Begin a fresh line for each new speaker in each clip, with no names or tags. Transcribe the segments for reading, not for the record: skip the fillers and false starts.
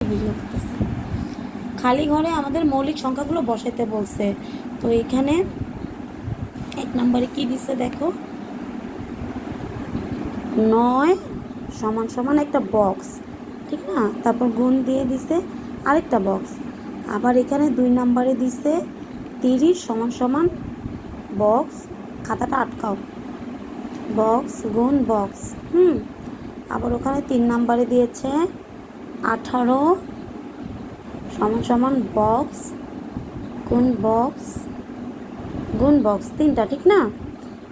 Video করতেছে। খালি ঘরে আমাদের মৌলিক সংখ্যাগুলো বসাইতে বলছে। তো এখানে 1 নম্বরে কি দিছে দেখো, 9 সমান সমান একটা বক্স, ঠিক না? তারপর গুণ দিয়ে দিছে আরেকটা বক্স। আবার এখানে 2 নম্বরে দিছে 30 সমান সমান বক্স, খাতাটা আটকাও, বক্স গুণ বক্স। আবার ওখানে 3 নম্বরে দিয়েছে 18 সমান সমান বক্স গুণ বক্স গুণ বক্স, 3টা, ঠিক না?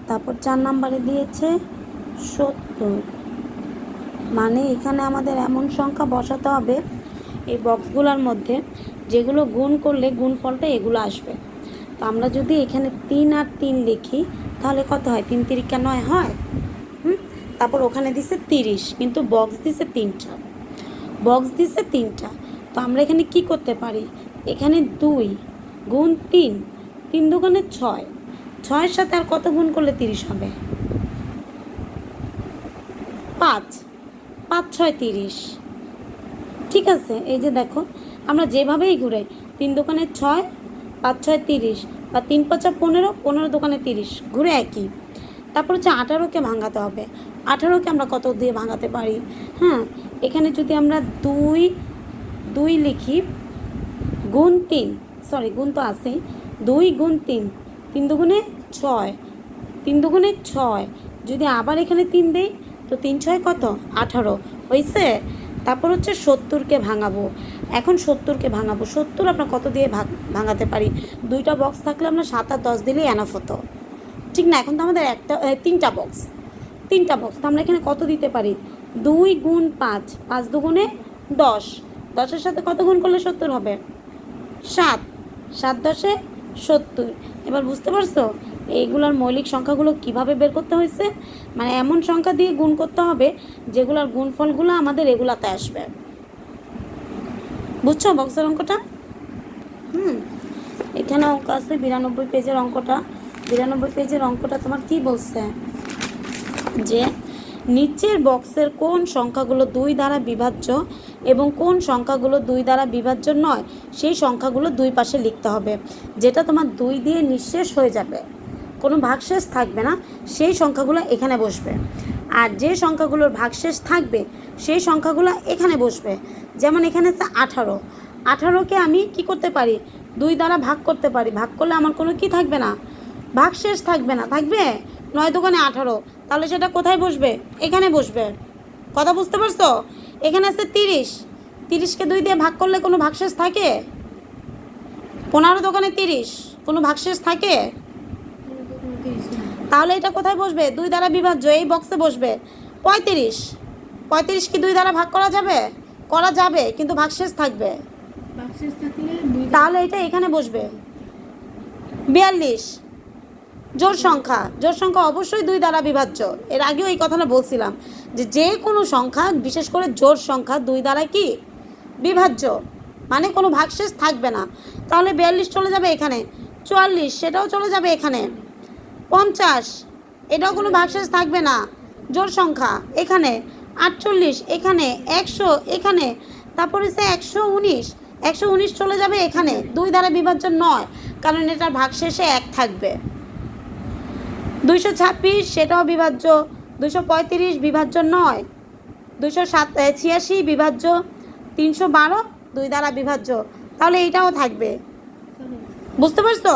তারপর 4 নম্বরে দিয়েছে 70। মানে এখানে আমাদের এমন সংখ্যা বসাতে হবে এই বক্সগুলোর মধ্যে যেগুলো গুণ করলে গুণফলটা এগুলো আসবে। তো আমরা যদি এখানে 3 আর 3 লিখি তাহলে কত হয়? 3 তিরিকা 9 হয়। তারপর ওখানে দিছে 30, কিন্তু বক্স দিছে 3টা, বক্স দিছে 3টা। তো আমরা এখানে কি করতে পারি? এখানে 2 গুণ 3, 3 দুগুণে 6, 6-এর সাথে আর কত গুণ করলে 30 হবে? 5, 5 6 30। ঠিক আছে, এই যে দেখো আমরা যেভাবেই ঘুরে 3 দোকানে 6, 5 6 30, বা 3 5 15, 15 দোকানে 30, ঘুরে একই। তারপর হচ্ছে 18কে ভাঙাতে হবে। 18কে আমরা কত দিয়ে ভাঙাতে পারি? এখানে যদি আমরা 2 লিখি গুণ 3, সরি গুণ তো আছে, 2 গুণ 3, 3 দুগুণে 6, 3 দুগুণে 6, যদি আবার এখানে 3 দেই তো 3 6 কত? 18 হয়েছে। তারপর হচ্ছে 70কে ভাঙাবো। এখন 70কে ভাঙাবো, 70 আমরা কত দিয়ে ভাঙাতে পারি? 2টা বক্স থাকলে আমরা 7 আর 10 দিলেই এনাফ হতো, ঠিক না? এখন তো আমাদের 3টা বক্স, তো আমরা এখানে কত দিতে পারি? 2 গুণ 5, 5 দুগুণে 10, 10-এর সাথে কত গুণ করলে 70 হবে? 7, 7 10-এ 70। এবার বুঝতে পারছো এইগুলোর মৌলিক সংখ্যাগুলো কিভাবে বের করতে হয়েছে? মানে এমন সংখ্যা দিয়ে গুণ করতে হবে যেগুলোর গুণফলগুলো আমাদের এগুলাতে আসবে। বুঝছো বক্সের অঙ্কটা? এখানে অঙ্ক আছে 92 পেজের অঙ্কটা। 92 পেজের অঙ্কটা তোমার কি বলছে? যে নিচের বক্সের কোন সংখ্যাগুলো 2 দ্বারা বিভাজ্য এবং কোন সংখ্যাগুলো 2 দ্বারা বিভাজ্য নয় সেই সংখ্যাগুলো দুই পাশে লিখতে হবে। যেটা তোমার 2 দিয়ে নিঃশেষ হয়ে যাবে, কোনো ভাগশেষ থাকবে না, সেই সংখ্যাগুলো এখানে বসবে। আর যে সংখ্যাগুলোর ভাগশেষ থাকবে সেই সংখ্যাগুলো এখানে বসবে। যেমন এখানে আছে 18, 18কে আমি কি করতে পারি? 2 দ্বারা ভাগ করতে পারি। ভাগ করলে আমার কোনো কি থাকবে না? ভাগশেষ থাকবে না, থাকবে 9 দুগুণে 18। তাহলে সেটা কোথায় বসবে? এখানে বসবে। কথা বুঝতে পারছো? এখানে আছে 30, 30কে 2 দিয়ে ভাগ করলে কোনো ভাগশেষ থাকে? 15 দোকানে 30, কোনো ভাগশেষ থাকে? তাহলে এটা কোথায় বসবে? 2 দ্বারা বিভাজ্য, এই বক্সে বসবে। 35, 35 কি 2 দ্বারা ভাগ করা যাবে? করা যাবে, কিন্তু ভাগশেষ থাকবে। তাহলে এটা এখানে বসবে। 42 জোড় সংখ্যা অবশ্যই 2 দ্বারা বিভাজ্য। এর আগেও এই কথাটা বলছিলাম যে কোনো সংখ্যা, বিশেষ করে জোড় সংখ্যা 2 দ্বারা কি বিভাজ্য, মানে কোনো ভাগশেষ থাকবে না। তাহলে 42 চলে যাবে এখানে, 44 সেটাও চলে যাবে এখানে, 50 এটাও কোনো ভাগশেষ থাকবে না, জোড় সংখ্যা এখানে, 48 এখানে, 100 এখানে, তারপর হচ্ছে 119 চলে যাবে এখানে, 2 দ্বারা বিভাজ্য নয়, কারণ এটার ভাগশেষে 1 থাকবে। 226 সেটাও বিভাজ্য, 235 বিভাজ্য নয়, 286 বিভাজ্য, 312 2 দ্বারা বিভাজ্য, তাহলে এইটাও থাকবে। বুঝতে পারছো?